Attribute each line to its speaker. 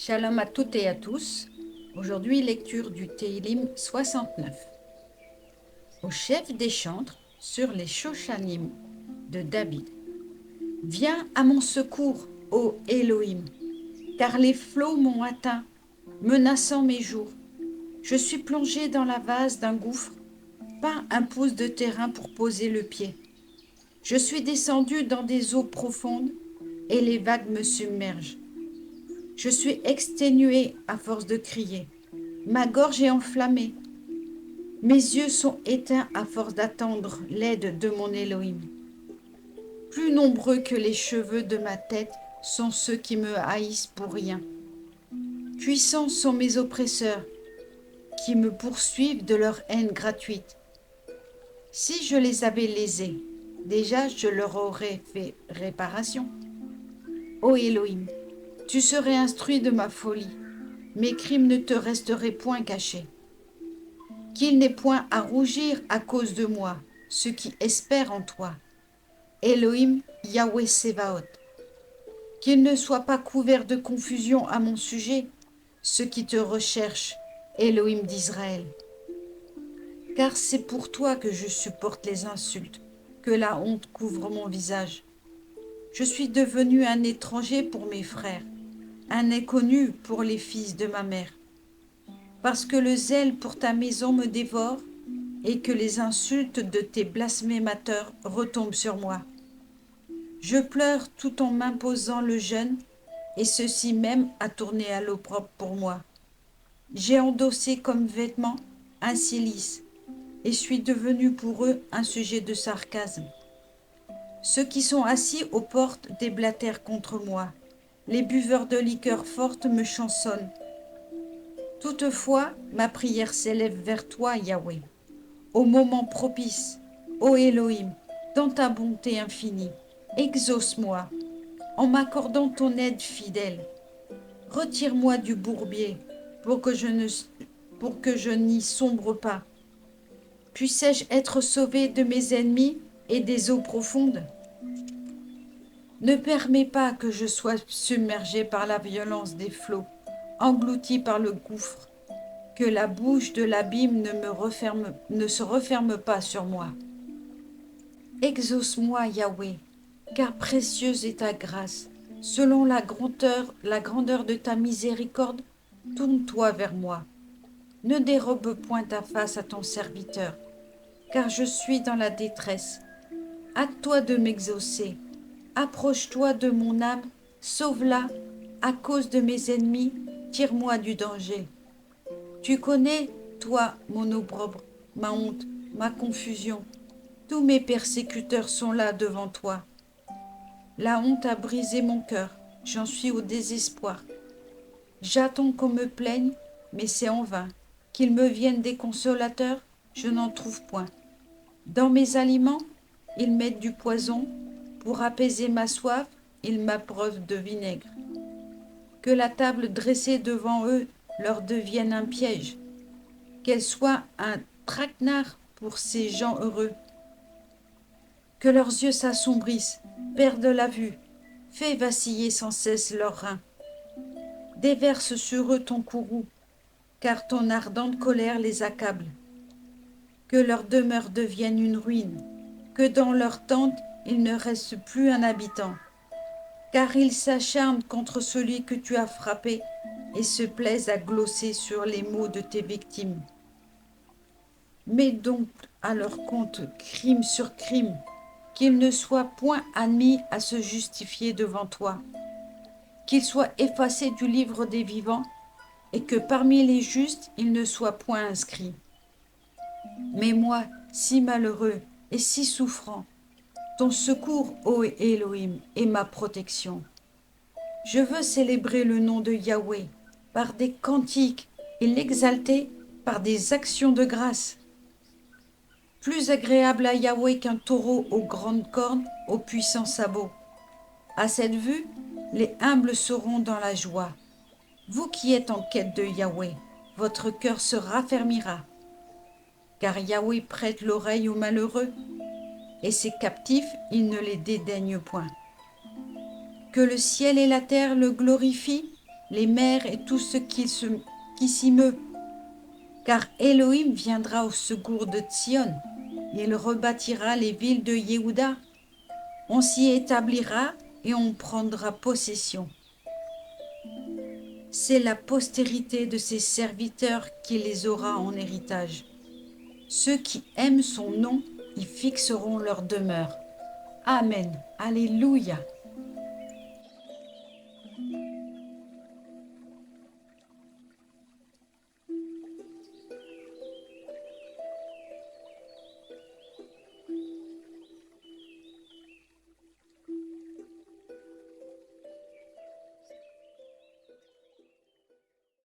Speaker 1: Shalom à toutes et à tous. Aujourd'hui, lecture du Télim 69. Au chef des chantres sur les Shoshanim de David. Viens à mon secours, ô Elohim, car les flots m'ont atteint, menaçant mes jours. Je suis plongé dans la vase d'un gouffre, pas un pouce de terrain pour poser le pied. Je suis descendu dans des eaux profondes et les vagues me submergent. Je suis exténué à force de crier. Ma gorge est enflammée. Mes yeux sont éteints à force d'attendre l'aide de mon Elohim. Plus nombreux que les cheveux de ma tête sont ceux qui me haïssent pour rien. Puissants sont mes oppresseurs qui me poursuivent de leur haine gratuite. Si je les avais lésés, déjà je leur aurais fait réparation. Ô Elohim, tu serais instruit de ma folie. Mes crimes ne te resteraient point cachés. Qu'il n'ait point à rougir à cause de moi, ceux qui espèrent en toi. Elohim, Yahweh Sévaot. Qu'il ne soit pas couvert de confusion à mon sujet, ceux qui te recherchent, Elohim d'Israël. Car c'est pour toi que je supporte les insultes, que la honte couvre mon visage. Je suis devenu un étranger pour mes frères, un inconnu pour les fils de ma mère. Parce que le zèle pour ta maison me dévore et que les insultes de tes blasphémateurs retombent sur moi. Je pleure tout en m'imposant le jeûne, et ceci même a tourné à l'opprobre pour moi. J'ai endossé comme vêtement un cilice, et suis devenu pour eux un sujet de sarcasme. Ceux qui sont assis aux portes déblatèrent contre moi. Les buveurs de liqueurs fortes me chansonnent. Toutefois, ma prière s'élève vers toi, Yahweh. Au moment propice, ô Elohim, dans ta bonté infinie, exauce-moi en m'accordant ton aide fidèle. Retire-moi du bourbier pour que je n'y sombre pas. Puissais-je être sauvé de mes ennemis et des eaux profondes? Ne permets pas que je sois submergé par la violence des flots, englouti par le gouffre, que la bouche de l'abîme ne se referme pas sur moi. Exauce-moi, Yahweh, car précieuse est ta grâce. Selon la grandeur de ta miséricorde, tourne-toi vers moi. Ne dérobe point ta face à ton serviteur, car je suis dans la détresse. Hâte-toi de m'exaucer. Approche-toi de mon âme, sauve-la. À cause de mes ennemis, tire-moi du danger. Tu connais, toi, mon opprobre, ma honte, ma confusion. Tous mes persécuteurs sont là devant toi. La honte a brisé mon cœur, j'en suis au désespoir. J'attends qu'on me plaigne, mais c'est en vain. Qu'il me vienne des consolateurs, je n'en trouve point. Dans mes aliments, ils mettent du poison. Pour apaiser ma soif, ils m'abreuvent de vinaigre. Que la table dressée devant eux leur devienne un piège. Qu'elle soit un traquenard pour ces gens heureux. Que leurs yeux s'assombrissent, perdent la vue, fais vaciller sans cesse leurs reins. Déverse sur eux ton courroux, car ton ardente colère les accable. Que leur demeure devienne une ruine, que dans leur tente il ne reste plus un habitant, car ils s'acharnent contre celui que tu as frappé et se plaisent à glosser sur les maux de tes victimes. Mets donc à leur compte crime sur crime, qu'ils ne soient point admis à se justifier devant toi, qu'ils soient effacés du livre des vivants, et que parmi les justes ils ne soient point inscrits. Mais moi, si malheureux et si souffrant, ton secours, ô Elohim, est ma protection. Je veux célébrer le nom de Yahweh par des cantiques et l'exalter par des actions de grâce. Plus agréable à Yahweh qu'un taureau aux grandes cornes, aux puissants sabots. À cette vue, les humbles seront dans la joie. Vous qui êtes en quête de Yahweh, votre cœur se raffermira. Car Yahweh prête l'oreille aux malheureux, et ses captifs, il ne les dédaigne point. Que le ciel et la terre le glorifient, les mers et tout ce qui s'y meut. Car Elohim viendra au secours de Sion. Il rebâtira les villes de Yehuda. On s'y établira et on prendra possession. C'est la postérité de ses serviteurs qui les aura en héritage. Ceux qui aiment son nom y fixeront leur demeure. Amen. Alléluia.